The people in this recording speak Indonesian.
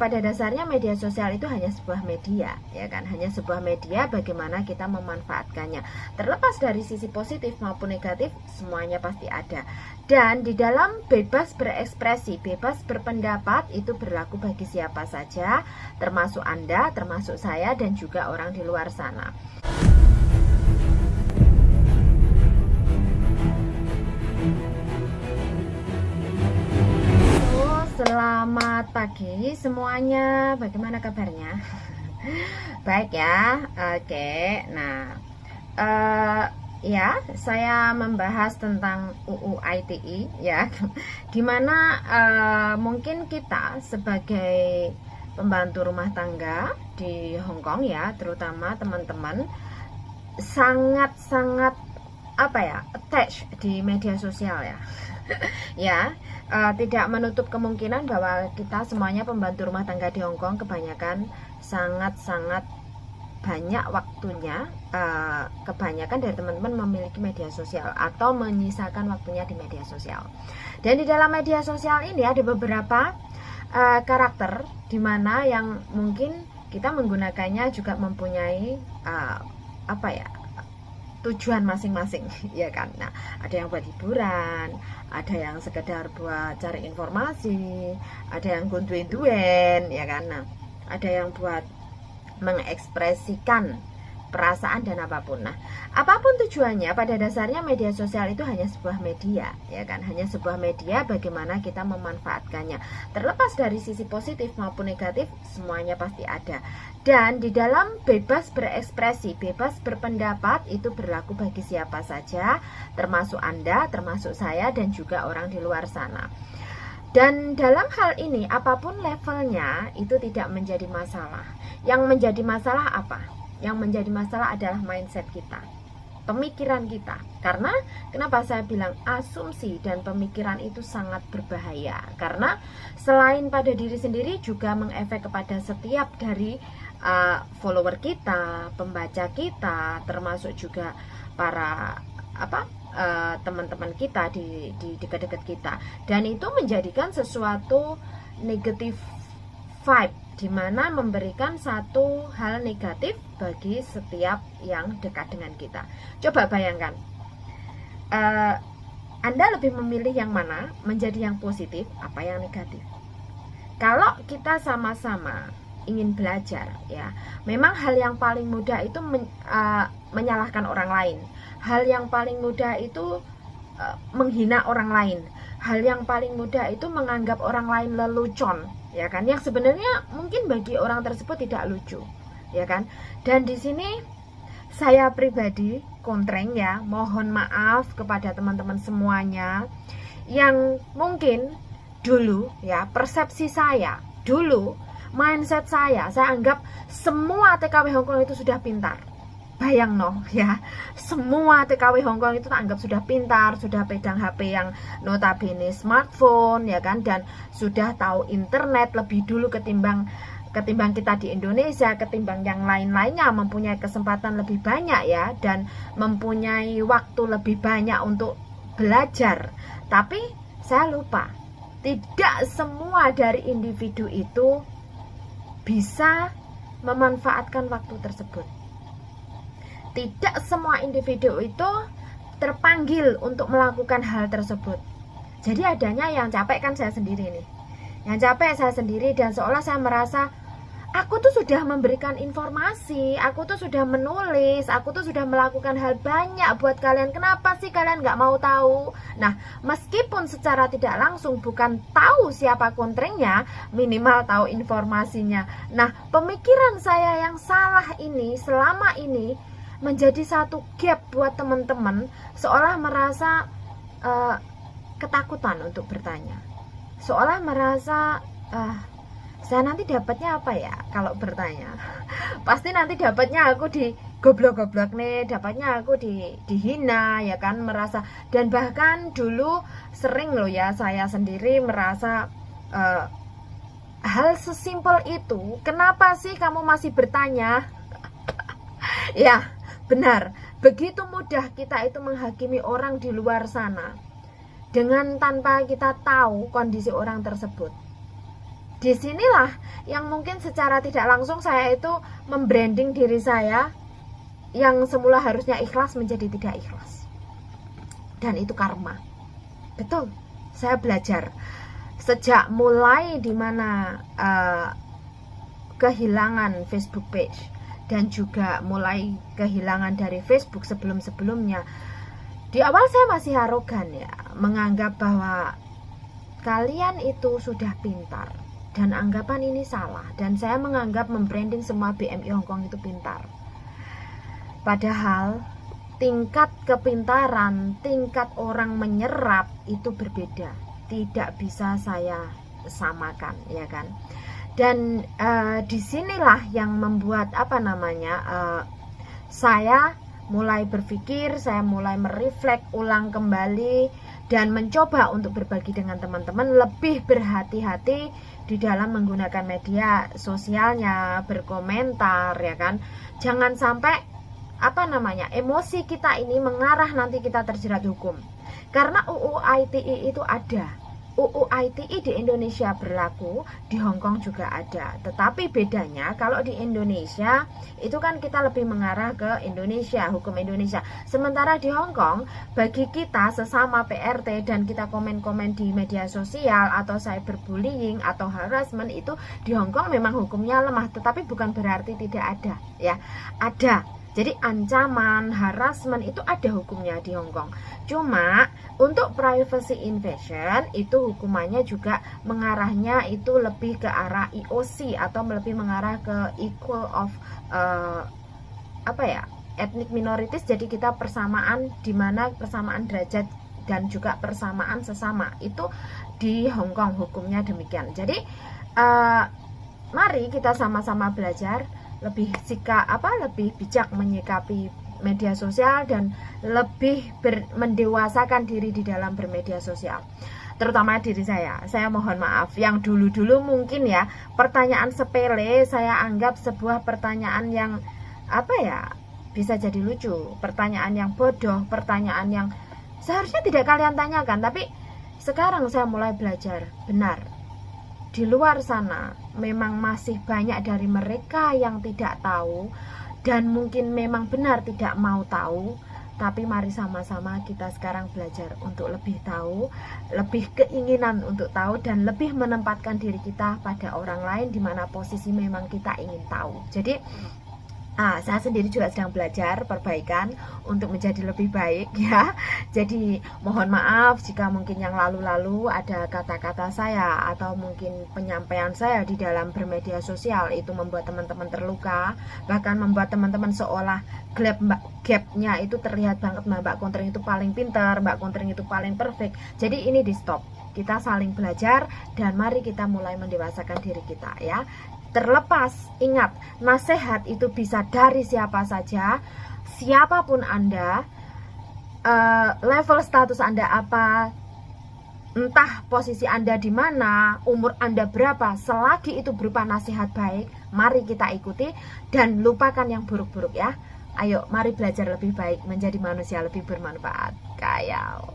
pada dasarnya media sosial itu hanya sebuah media, ya kan? Hanya sebuah media, bagaimana kita memanfaatkannya. Terlepas dari sisi positif maupun negatif, semuanya pasti ada. Dan di dalam bebas berekspresi, bebas berpendapat itu berlaku bagi siapa saja, termasuk Anda, termasuk saya, dan juga orang di luar sana. Selamat pagi semuanya, bagaimana kabarnya? Baik ya, oke. Nah, ya, saya membahas tentang UU ITE ya, dimana mungkin kita sebagai pembantu rumah tangga di Hong Kong ya, terutama teman-teman sangat-sangat attach di media sosial ya. Ya, tidak menutup kemungkinan bahwa kita semuanya pembantu rumah tangga di Hong Kong kebanyakan sangat-sangat banyak waktunya, kebanyakan dari teman-teman memiliki media sosial atau menyisakan waktunya di media sosial. Dan di dalam media sosial ini ada beberapa karakter di mana yang mungkin kita menggunakannya juga mempunyai tujuan masing-masing, ya kan. Nah, ada yang buat hiburan, ada yang sekedar buat cari informasi, ada yang gunduin-duen, ya kan. Nah, ada yang buat mengekspresikan perasaan dan apapun. Nah, apapun tujuannya, pada dasarnya media sosial itu hanya sebuah media, ya kan. Hanya sebuah media, bagaimana kita memanfaatkannya. Terlepas dari sisi positif maupun negatif, semuanya pasti ada. Dan di dalam bebas berekspresi, bebas berpendapat itu berlaku bagi siapa saja, termasuk Anda, termasuk saya, dan juga orang di luar sana. Dan dalam hal ini, apapun levelnya itu tidak menjadi masalah. Yang menjadi masalah apa? Yang menjadi masalah adalah mindset kita, pemikiran kita. Karena kenapa saya bilang asumsi dan pemikiran itu sangat berbahaya? Karena selain pada diri sendiri juga mengefek kepada setiap dari follower kita, pembaca kita, termasuk juga para teman-teman kita di dekat-dekat kita. Dan itu menjadikan sesuatu negatif vibe, dimana memberikan satu hal negatif bagi setiap yang dekat dengan kita. Coba bayangkan, Anda lebih memilih yang mana, menjadi yang positif apa yang negatif? Kalau kita sama-sama ingin belajar ya, memang hal yang paling mudah itu menyalahkan orang lain. Hal yang paling mudah itu menghina orang lain. Hal yang paling mudah itu menganggap orang lain lelucon, ya kan, yang sebenarnya mungkin bagi orang tersebut tidak lucu, ya kan. Dan di sini saya pribadi kontreng ya, mohon maaf kepada teman-teman semuanya yang mungkin dulu ya, persepsi saya dulu, mindset saya anggap semua TKW Hongkong itu sudah pintar. Bayang ya, semua TKW Hongkong itu tak anggap sudah pintar, sudah pegang HP yang notabene smartphone, ya kan, dan sudah tahu internet lebih dulu ketimbang kita di Indonesia, ketimbang yang lain-lainnya, mempunyai kesempatan lebih banyak ya, dan mempunyai waktu lebih banyak untuk belajar. Tapi saya lupa, tidak semua dari individu itu bisa memanfaatkan waktu tersebut. Tidak semua individu itu terpanggil untuk melakukan hal tersebut. Jadi adanya yang capek kan saya sendiri nih. Yang capek saya sendiri, dan seolah saya merasa aku tuh sudah memberikan informasi, aku tuh sudah menulis, aku tuh sudah melakukan hal banyak buat kalian. Kenapa sih kalian nggak mau tahu? Nah, meskipun secara tidak langsung bukan tahu siapa kontrengnya, minimal tahu informasinya. Nah, pemikiran saya yang salah ini selama ini menjadi satu gap buat teman-teman, seolah merasa ketakutan untuk bertanya, seolah merasa saya nanti dapatnya apa ya kalau bertanya. Pasti nanti dapatnya aku di goblok-goblok nih, dapatnya aku dihina, ya kan, merasa. Dan bahkan dulu sering loh ya, saya sendiri merasa hal sesimpel itu, kenapa sih kamu masih bertanya? Ya, benar, begitu mudah kita itu menghakimi orang di luar sana dengan tanpa kita tahu kondisi orang tersebut. disinilah yang mungkin secara tidak langsung saya itu membranding diri saya yang semula harusnya ikhlas menjadi tidak ikhlas. Dan itu karma. Betul, saya belajar sejak mulai dimana kehilangan Facebook page dan juga mulai kehilangan dari Facebook sebelum-sebelumnya. Di awal saya masih arogan ya, menganggap bahwa kalian itu sudah pintar, dan anggapan ini salah, dan saya menganggap membranding semua BMI Hongkong itu pintar. Padahal tingkat kepintaran, tingkat orang menyerap itu berbeda, tidak bisa saya samakan, ya kan? Dan disinilah yang membuat saya mulai berpikir, saya mulai mereflek ulang kembali dan mencoba untuk berbagi dengan teman-teman, lebih berhati-hati di dalam menggunakan media sosialnya, berkomentar, ya kan? Jangan sampai emosi kita ini mengarah nanti kita terjerat hukum. Karena UU ITE itu ada. UU ITE di Indonesia berlaku, di Hong Kong juga ada. Tetapi bedanya kalau di Indonesia itu kan kita lebih mengarah ke Indonesia, hukum Indonesia. Sementara di Hong Kong, bagi kita sesama PRT dan kita komen-komen di media sosial atau cyberbullying atau harassment itu di Hong Kong memang hukumnya lemah, tetapi bukan berarti tidak ada, ya. Ada. Jadi ancaman, harassment itu ada hukumnya di Hong Kong. Cuma untuk privacy invasion itu hukumannya juga mengarahnya itu lebih ke arah EOC atau lebih mengarah ke equal of ethnic minorities. Jadi kita persamaan, di mana persamaan derajat dan juga persamaan sesama itu di Hong Kong hukumnya demikian. Jadi mari kita sama-sama belajar lebih bijak menyikapi media sosial dan lebih mendewasakan diri di dalam bermedia sosial. Terutama diri saya mohon maaf yang dulu-dulu mungkin ya pertanyaan sepele saya anggap sebuah pertanyaan yang bisa jadi lucu, pertanyaan yang bodoh, pertanyaan yang seharusnya tidak kalian tanyakan. Tapi sekarang saya mulai belajar, benar, di luar sana memang masih banyak dari mereka yang tidak tahu dan mungkin memang benar tidak mau tahu. Tapi mari sama-sama kita sekarang belajar untuk lebih tahu, lebih keinginan untuk tahu, dan lebih menempatkan diri kita pada orang lain di mana posisi memang kita ingin tahu. Jadi saya sendiri juga sedang belajar perbaikan untuk menjadi lebih baik, ya. Jadi mohon maaf jika mungkin yang lalu-lalu ada kata-kata saya atau mungkin penyampaian saya di dalam bermedia sosial itu membuat teman-teman terluka, bahkan membuat teman-teman seolah gapnya itu terlihat banget, Mbak Kontring itu paling pintar, Mbak Kontring itu paling perfect. Jadi ini di stop, kita saling belajar dan mari kita mulai mendewasakan diri kita, ya. Terlepas, ingat, nasihat itu bisa dari siapa saja, siapapun Anda, level status Anda apa, entah posisi Anda di mana, umur Anda berapa, selagi itu berupa nasihat baik, mari kita ikuti dan lupakan yang buruk-buruk, ya. Ayo, mari belajar lebih baik, menjadi manusia lebih bermanfaat. Kayau.